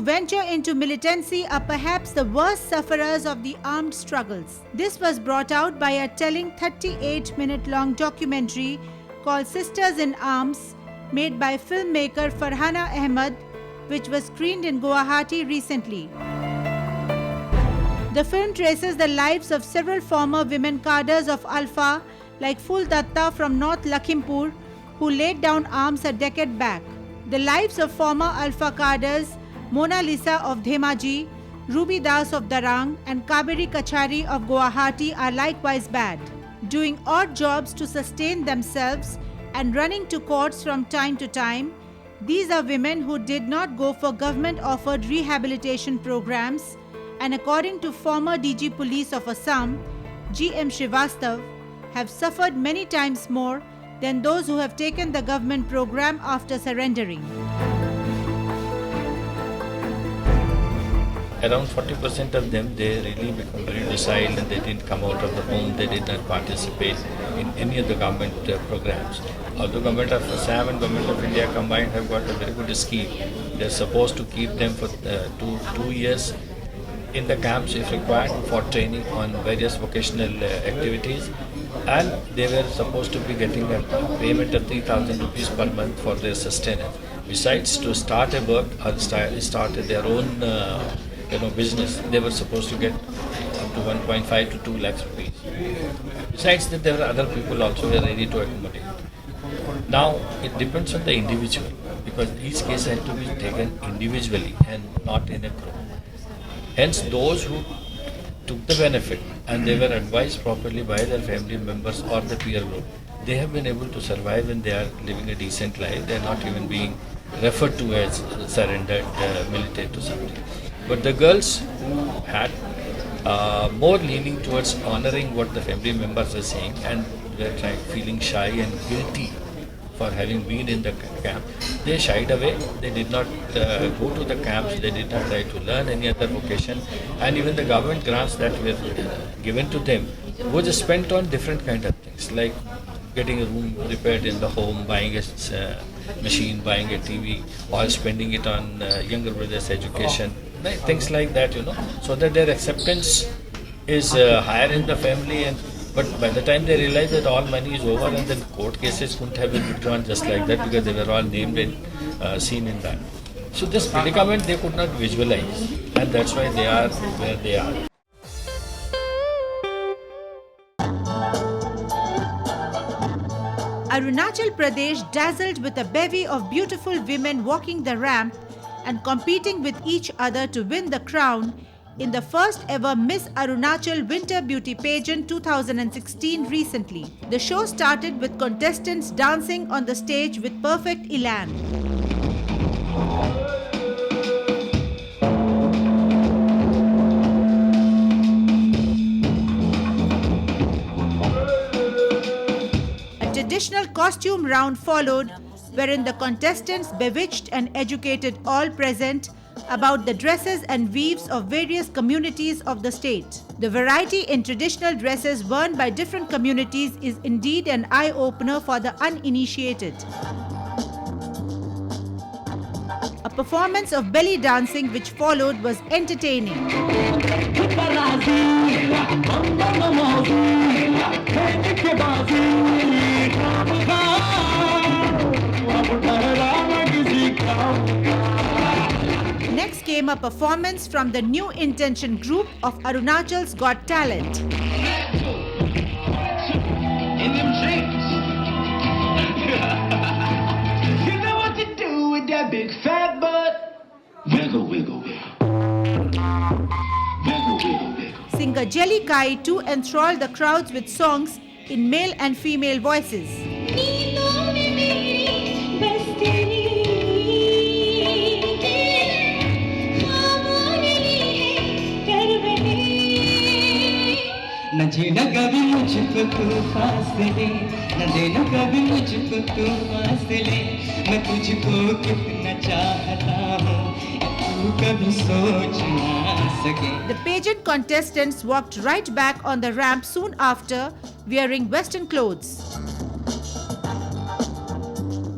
who venture into militancy are perhaps the worst sufferers of the armed struggles. This was brought out by a telling 38-minute-long documentary called Sisters in Arms, made by filmmaker Farhana Ahmed, which was screened in Guwahati recently. The film traces the lives of several former women cadres of Alpha, like Phul Datta from North Lakhimpur, who laid down arms a decade back. The lives of former Alpha cadres Mona Lisa of Dhemaji, Ruby Das of Darang, and Kaberi Kachari of Guwahati are likewise bad, doing odd jobs to sustain themselves and running to courts from time to time. These are women who did not go for government-offered rehabilitation programs, and according to former DG Police of Assam, G.M. Srivastav, have suffered many times more than those who have taken the government program after surrendering. Around 40% of them, they really become very docile and they didn't come out of the home, they did not participate in any of the government programs. Although Government of Assam and Government of India combined have got a very good scheme, they're supposed to keep them for 2 years in the camps if required for training on various vocational activities, and they were supposed to be getting a payment of 3,000 rupees per month for their sustenance. Besides, to start a work or start their own business, they were supposed to get up to 1.5 to 2 lakhs rupees. Besides that, there were other people also who were ready to accommodate. Now, it depends on the individual, because each case had to be taken individually and not in a group. Hence, those who took the benefit and they were advised properly by their family members or the peer group, they have been able to survive and they are living a decent life. They are not even being referred to as surrendered militant to something. But the girls who had more leaning towards honoring what the family members were saying and were feeling shy and guilty for having been in the camp, they shied away. They did not go to the camps, they did not try to learn any other vocation, and even the government grants that were given to them was spent on different kind of things, like getting a room repaired in the home, buying a machine, buying a TV, or spending it on younger brothers' education, things like that, so that their acceptance is higher in the family. But by the time they realize that all money is over, and then court cases couldn't have been withdrawn just like that, because they were all named and seen in that. So this predicament they could not visualize, and that's why they are where they are. Arunachal Pradesh dazzled with a bevy of beautiful women walking the ramp and competing with each other to win the crown in the first ever Miss Arunachal Winter Beauty Pageant 2016 recently. The show started with contestants dancing on the stage with perfect elan. A traditional costume round followed, wherein the contestants bewitched and educated all present about the dresses and weaves of various communities of the state. The variety in traditional dresses worn by different communities is indeed an eye-opener for the uninitiated. A performance of belly dancing which followed was entertaining. Next came a performance from the New Intention group of Arunachal's Got Talent. In them drinks. You know what to do with that big fat butt. Wiggle, wiggle, wiggle. Wiggle, wiggle, wiggle. Singer Jelly Kai too enthralled the crowds with songs in male and female voices. न जीना कभी मुझको तू फासले, न देना कभी मुझको तू फासले, मैं तुझको कितना चाहता हूँ, तू कभी सोच ना सके. The pageant contestants walked right back on the ramp soon after, wearing Western clothes.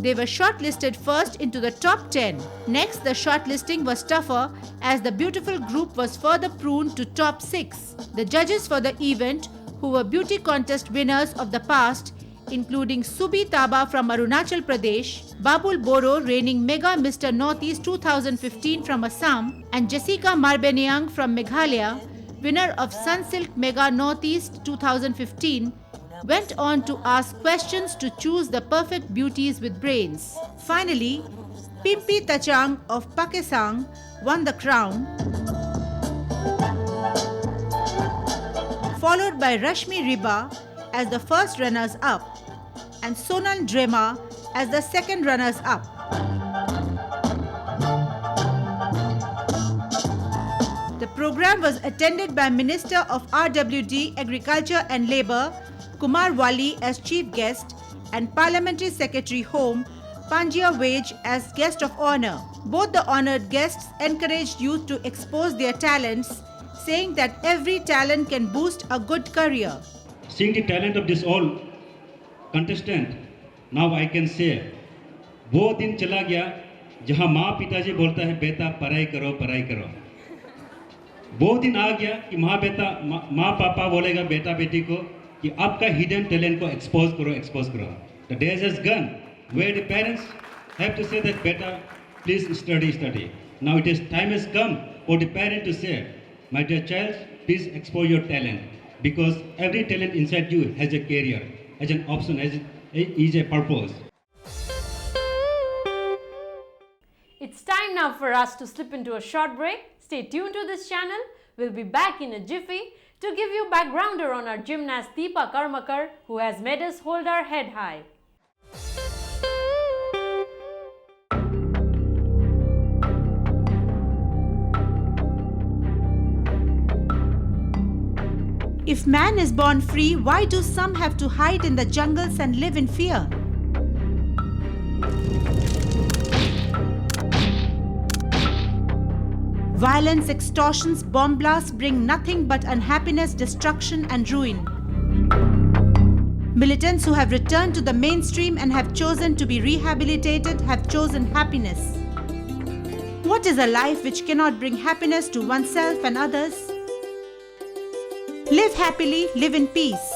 They were shortlisted first into the top 10. Next, the shortlisting was tougher as the beautiful group was further pruned to top 6. The judges for the event, who were beauty contest winners of the past, including Subi Taba from Arunachal Pradesh, Babul Boro reigning Mega Mr. Northeast 2015 from Assam, and Jessica Marbenyang from Meghalaya, winner of Sunsilk Mega Northeast 2015, went on to ask questions to choose the perfect beauties with brains. Finally, Pimpi Tachang of Pakisang won the crown, followed by Rashmi Riba as the first runners-up and Sonal Drema as the second runners-up. The program was attended by Minister of RWD, Agriculture and Labour, Kumar Wali as chief guest, and Parliamentary Secretary Home, Panjia Wage as guest of honour. Both the honoured guests encouraged youth to expose their talents, saying that every talent can boost a good career. Seeing the talent of this all contestant, now I can say, वो दिन चला गया जहाँ माँ पिताजी बोलता है बेटा पढ़ाई करो. वो दिन आ गया कि माँ पापा बोलेगा बेटा बेटी को कि आपका hidden talent को expose करो. The days has gone where the parents have to say that beta please study. Now it is time has come for the parent to say, my dear child, please explore your talent, because every talent inside you has a career, has an option, is a purpose. It's time now for us to slip into a short break. Stay tuned to this channel. We'll be back in a jiffy to give you backgrounder on our gymnast Deepa Karmakar, who has made us hold our head high. If man is born free, why do some have to hide in the jungles and live in fear? Violence, extortions, bomb blasts bring nothing but unhappiness, destruction and ruin. Militants who have returned to the mainstream and have chosen to be rehabilitated have chosen happiness. What is a life which cannot bring happiness to oneself and others? Live happily, live in peace.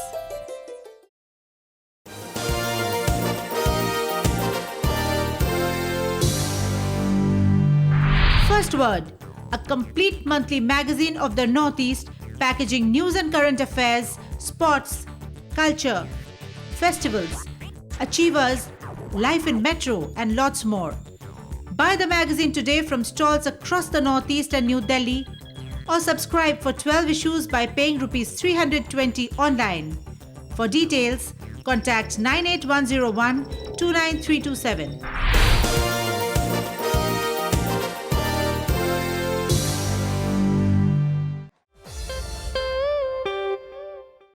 First Word, a complete monthly magazine of the Northeast, packaging news and current affairs, sports, culture, festivals, achievers, life in metro and lots more. Buy the magazine today from stalls across the Northeast and New Delhi, or subscribe for 12 issues by paying Rs 320 online. For details, contact 98101 29327.